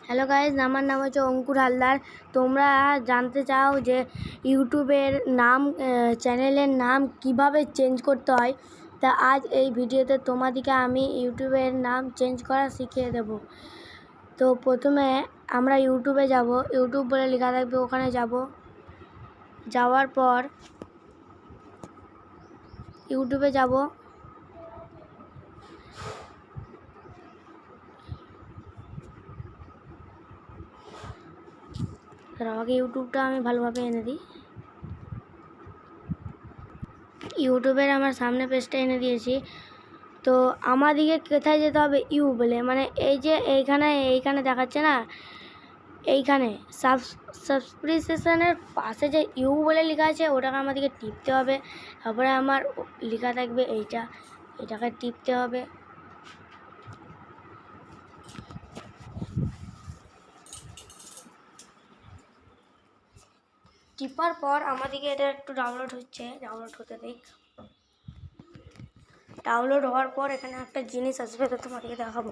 Hello guys, আমার নাম হচ্ছে অঙ্কুর হালদার। তোমরা জানতে চাও যে ইউটিউবের নাম, চ্যানেলের নাম কিভাবে চেঞ্জ করতে হয়, তা আজ এই ভিডিওতে তোমাদেরকে আমি ইউটিউবের নাম চেঞ্জ করা শিখিয়ে দেব। তো প্রথমে আমরা ইউটিউবে যাব, ইউটিউব বলে লেখা থাকবে, ওখানে যাব। যাওয়ার পর ইউটিউবে যাব। আমাকে ইউটিউবটা আমি ভালোভাবে এনে দিই। ইউটিউবের আমার সামনে পেজটা এনে দিয়েছি। তো আমাদিকে কোথায় যেতে হবে? ইউ বলে, মানে এই যে এইখানে দেখাচ্ছে না, এইখানে সাবস্ক্রিপশনের পাশে যে ইউ বলে লেখা আছে, ওটাকে আমাদেরকে টিপতে হবে। তারপরে আমার লেখা থাকবে এটাকে টিপতে হবে। টিপার পর আমাদেরকে এটা একটু ডাউনলোড হতে দেখ। ডাউনলোড হওয়ার পর এখানে একটা জিনিস আসবে, তো তোমাদেরকে দেখাবো।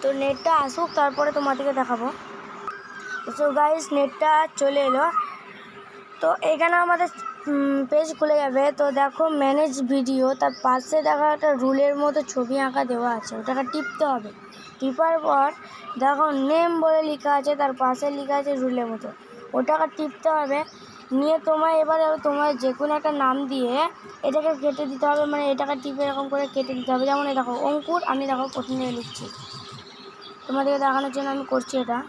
তো নেটটা আসুক, তারপরে তোমাদেরকে দেখাবো। তো গাইস, নেটটা চলে এলো। তো এখানে আমাদের পেজ খুলে যাবে। তো দেখো ম্যানেজ ভিডিও, তার পাশে দেখা একটা রুলের মতো ছবি আঁকা দেওয়া আছে, ওটাকে টিপতে হবে। টিপার পর দেখো নেম বলে লেখা আছে, তার পাশে লেখা আছে রুলের মতো, ওটাকে টিপতে হবে। নিয়ে এবারে তোমার যে কোনো একটা নাম দিয়ে এটাকে কেটে দিতে হবে, মানে এটাকে টিপে এরকম করে কেটে দিতে হবে। যেমন দেখো অঙ্কুর, আমি দেখো প্রথমে লিখছি, তোমাদেরকে দেখানোর জন্য আমি করছি। এটা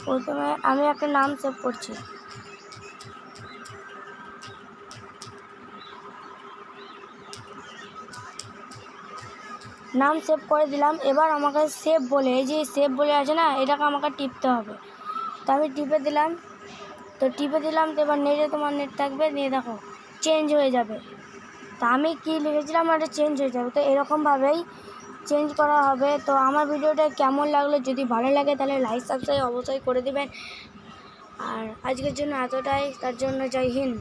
প্রথমে আমি একটা নাম সেভ করছি। নাম সেভ করে দিলাম। এবার আমাকে সেভ বলে, এই যে সেভ বলে আছে না, এটাকে আমাকে টিপতে হবে। তো আমি টিপে দিলাম। তো এবার নেটে তোমার নেট থাকবে, নিয়ে দেখো চেঞ্জ হয়ে যাবে। তা আমি কি লিখেছিলাম, এটা চেঞ্জ হয়ে যাবে। তো এরকমভাবেই চেঞ্জ করা হবে। তো আমার ভিডিওটা কেমন লাগলো, যদি ভালো লাগে তাহলে লাইক সাবস্ক্রাইব অবশ্যই করে দিবেন। আর আজকের জন্য এতটাই, তার জন্য জয় হিন্দ।